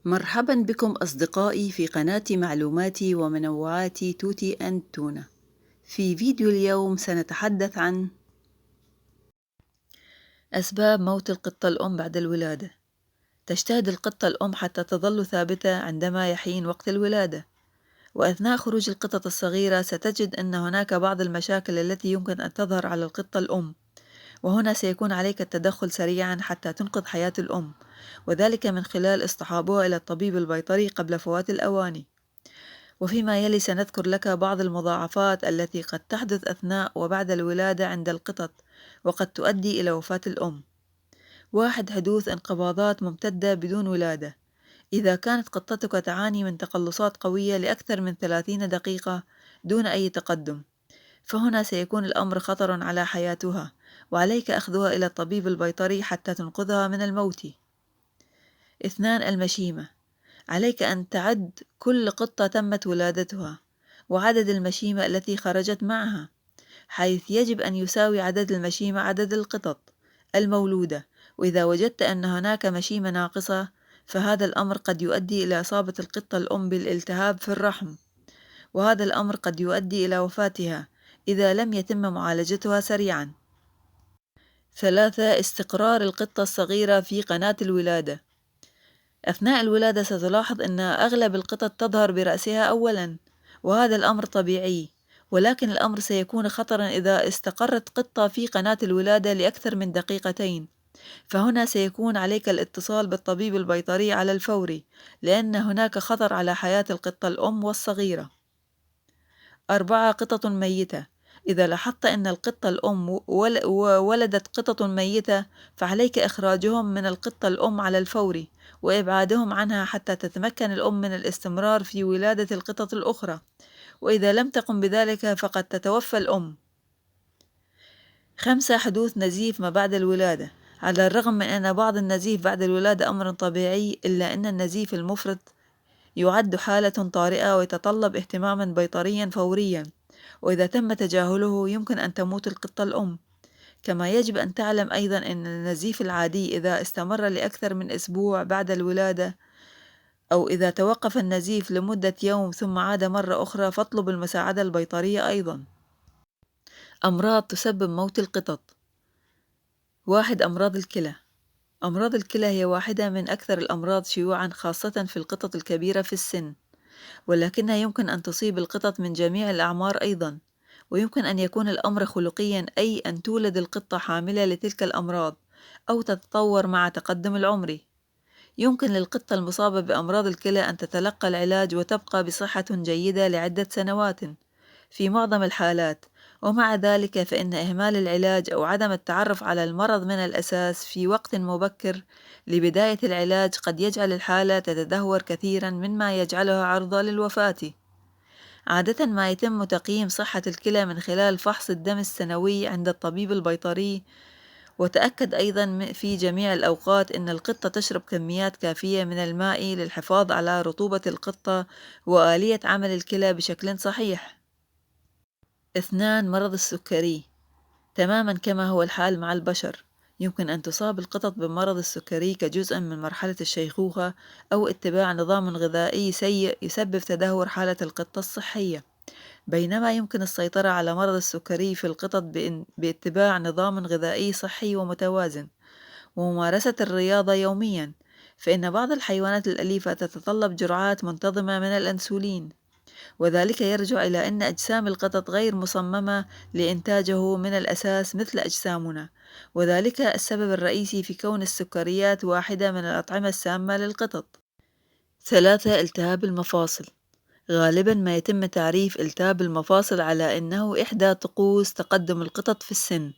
مرحبا بكم أصدقائي في قناة معلوماتي ومنوعاتي توتي أند تونة. في فيديو اليوم سنتحدث عن أسباب موت القطة الأم بعد الولادة. تجتهد القطة الأم حتى تظل ثابتة عندما يحين وقت الولادة، وأثناء خروج القطط الصغيرة ستجد أن هناك بعض المشاكل التي يمكن أن تظهر على القطة الأم، وهنا سيكون عليك التدخل سريعا حتى تنقذ حياة الأم، وذلك من خلال اصطحابها إلى الطبيب البيطري قبل فوات الأوان. وفيما يلي سنذكر لك بعض المضاعفات التي قد تحدث أثناء وبعد الولادة عند القطط، وقد تؤدي إلى وفاة الأم. 1. حدوث انقباضات ممتدة بدون ولادة. إذا كانت قطتك تعاني من تقلصات قوية لأكثر من 30 دقيقة دون أي تقدم، فهنا سيكون الأمر خطر على حياتها، وعليك أخذها إلى الطبيب البيطري حتى تنقذها من الموت. 2. المشيمة. عليك أن تعد كل قطة تمت ولادتها وعدد المشيمة التي خرجت معها، حيث يجب أن يساوي عدد المشيمة عدد القطط المولودة، وإذا وجدت أن هناك مشيمة ناقصة فهذا الأمر قد يؤدي إلى إصابة القطة الأم بالالتهاب في الرحم، وهذا الأمر قد يؤدي إلى وفاتها إذا لم يتم معالجتها سريعا. 3. استقرار القطة الصغيرة في قناة الولادة. أثناء الولادة ستلاحظ أن أغلب القطط تظهر برأسها أولاً، وهذا الأمر طبيعي، ولكن الأمر سيكون خطراً إذا استقرت قطة في قناة الولادة لأكثر من دقيقتين، فهنا سيكون عليك الاتصال بالطبيب البيطري على الفور، لأن هناك خطر على حياة القطة الأم والصغيرة. 4. قطط ميتة. إذا لاحظت أن القطة الأم ولدت قطط ميتة، فعليك إخراجهم من القطة الأم على الفور وإبعادهم عنها حتى تتمكن الأم من الاستمرار في ولادة القطط الأخرى، وإذا لم تقم بذلك فقد تتوفى الأم. 5. حدوث نزيف ما بعد الولادة. على الرغم من أن بعض النزيف بعد الولادة أمر طبيعي، إلا أن النزيف المفرط يعد حالة طارئة ويتطلب اهتماما بيطريا فوريا، وإذا تم تجاهله يمكن أن تموت القطة الأم. كما يجب أن تعلم أيضا أن النزيف العادي إذا استمر لأكثر من أسبوع بعد الولادة، أو إذا توقف النزيف لمدة يوم ثم عاد مرة أخرى، فاطلب المساعدة البيطرية أيضا. أمراض تسبب موت القطط. 1. أمراض الكلى. أمراض الكلى هي واحدة من أكثر الأمراض شيوعًا، خاصة في القطط الكبيرة في السن، ولكنها يمكن أن تصيب القطط من جميع الأعمار أيضًا، ويمكن أن يكون الأمر خلقيًا، أي أن تولد القطة حاملة لتلك الأمراض أو تتطور مع تقدم العمر. يمكن للقطة المصابة بأمراض الكلى أن تتلقى العلاج وتبقى بصحة جيدة لعدة سنوات في معظم الحالات، ومع ذلك فإن إهمال العلاج أو عدم التعرف على المرض من الأساس في وقت مبكر لبداية العلاج قد يجعل الحالة تتدهور كثيرا، مما يجعلها عرضة للوفاة. عادة ما يتم تقييم صحة الكلى من خلال فحص الدم السنوي عند الطبيب البيطري، وتأكد أيضا في جميع الأوقات أن القطة تشرب كميات كافية من الماء للحفاظ على رطوبة القطة وآلية عمل الكلى بشكل صحيح. 2. مرض السكري. تماما كما هو الحال مع البشر، يمكن أن تصاب القطط بمرض السكري كجزء من مرحلة الشيخوخة أو اتباع نظام غذائي سيء يسبب تدهور حالة القطة الصحية، بينما يمكن السيطرة على مرض السكري في القطط باتباع نظام غذائي صحي ومتوازن وممارسة الرياضة يوميا، فإن بعض الحيوانات الأليفة تتطلب جرعات منتظمة من الأنسولين، وذلك يرجع إلى أن أجسام القطط غير مصممة لإنتاجه من الأساس مثل أجسامنا، وذلك السبب الرئيسي في كون السكريات واحدة من الأطعمة السامة للقطط. 3. التهاب المفاصل. غالبا ما يتم تعريف التهاب المفاصل على أنه إحدى طقوس تقدم القطط في السن،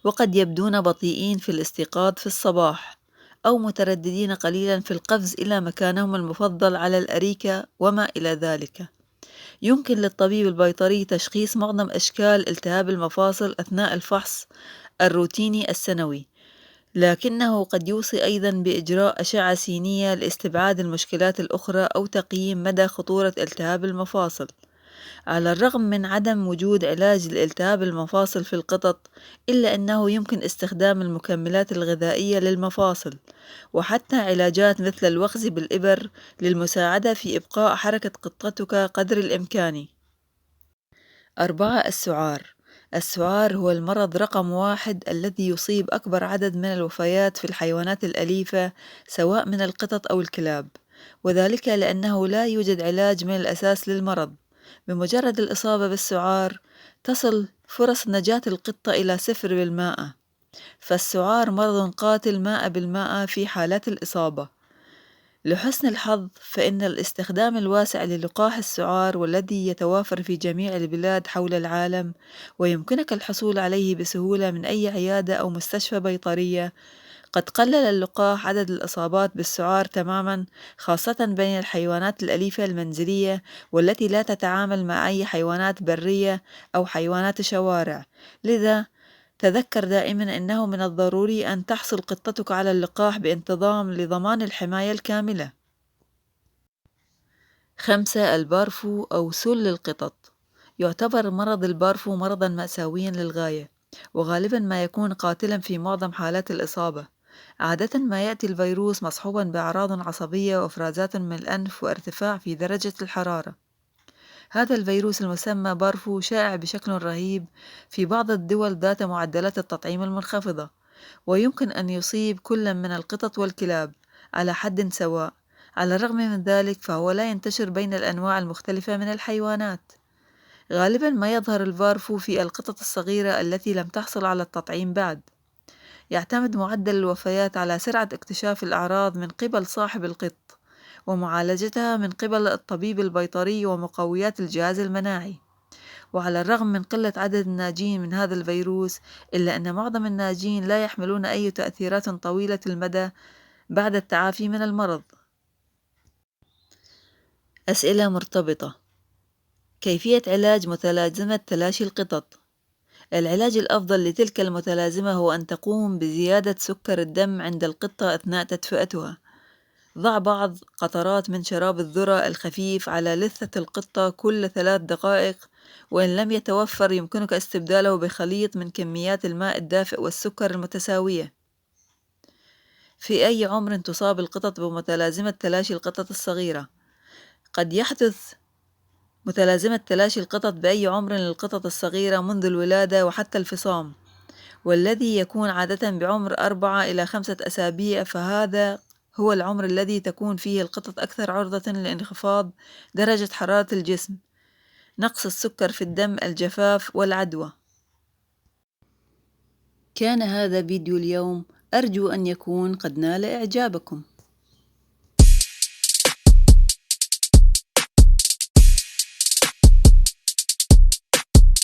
وقد يبدون بطيئين في الاستيقاظ في الصباح أو مترددين قليلا في القفز إلى مكانهم المفضل على الأريكة وما إلى ذلك. يمكن للطبيب البيطري تشخيص معظم أشكال التهاب المفاصل أثناء الفحص الروتيني السنوي، لكنه قد يوصي أيضا بإجراء أشعة سينية لاستبعاد المشكلات الأخرى أو تقييم مدى خطورة التهاب المفاصل. على الرغم من عدم وجود علاج لالتهاب المفاصل في القطط، إلا أنه يمكن استخدام المكملات الغذائية للمفاصل، وحتى علاجات مثل الوخز بالإبر للمساعدة في إبقاء حركة قطتك قدر الإمكان. 4. السعار. السعار هو المرض رقم 1 الذي يصيب أكبر عدد من الوفيات في الحيوانات الأليفة سواء من القطط أو الكلاب، وذلك لأنه لا يوجد علاج من الأساس للمرض. بمجرد الإصابة بالسعار تصل فرص نجاة القطة إلى 0%، فالسعار مرض قاتل 100% في حالات الإصابة. لحسن الحظ فإن الاستخدام الواسع للقاح السعار والذي يتوافر في جميع البلاد حول العالم ويمكنك الحصول عليه بسهولة من أي عيادة أو مستشفى بيطرية، قد قلل اللقاح عدد الإصابات بالسعار تماماً، خاصة بين الحيوانات الأليفة المنزلية والتي لا تتعامل مع أي حيوانات برية أو حيوانات شوارع. لذا تذكر دائما أنه من الضروري أن تحصل قطتك على اللقاح بانتظام لضمان الحماية الكاملة. 5. البارفو أو سل القطط. يعتبر مرض البارفو مرضا مأساويا للغاية، وغالبا ما يكون قاتلا في معظم حالات الإصابة. عادة ما يأتي الفيروس مصحوبا بأعراض عصبية وإفرازات من الأنف وارتفاع في درجة الحرارة. هذا الفيروس المسمى بارفو شائع بشكل رهيب في بعض الدول ذات معدلات التطعيم المنخفضة، ويمكن أن يصيب كل من القطط والكلاب على حد سواء. على الرغم من ذلك فهو لا ينتشر بين الأنواع المختلفة من الحيوانات. غالبا ما يظهر البارفو في القطط الصغيرة التي لم تحصل على التطعيم بعد. يعتمد معدل الوفيات على سرعة اكتشاف الأعراض من قبل صاحب القط ومعالجتها من قبل الطبيب البيطري ومقويات الجهاز المناعي. وعلى الرغم من قلة عدد الناجين من هذا الفيروس، إلا أن معظم الناجين لا يحملون أي تأثيرات طويلة المدى بعد التعافي من المرض. أسئلة مرتبطة. كيفية علاج متلازمة تلاشي القطط؟ العلاج الأفضل لتلك المتلازمة هو أن تقوم بزيادة سكر الدم عند القطة أثناء تدفئتها. ضع بعض قطرات من شراب الذرة الخفيف على لثة القطة كل 3 دقائق، وإن لم يتوفر يمكنك استبداله بخليط من كميات الماء الدافئ والسكر المتساوية. في أي عمر تصاب القطط بمتلازمة تلاشي القطط الصغيرة؟ قد يحدث متلازمة تلاشي القطط بأي عمر للقطط الصغيرة منذ الولادة وحتى الفصام، والذي يكون عادة بعمر 4 إلى 5 أسابيع، فهذا هو العمر الذي تكون فيه القطط أكثر عرضة لانخفاض درجة حرارة الجسم، نقص السكر في الدم، الجفاف والعدوى. كان هذا فيديو اليوم، أرجو أن يكون قد نال إعجابكم.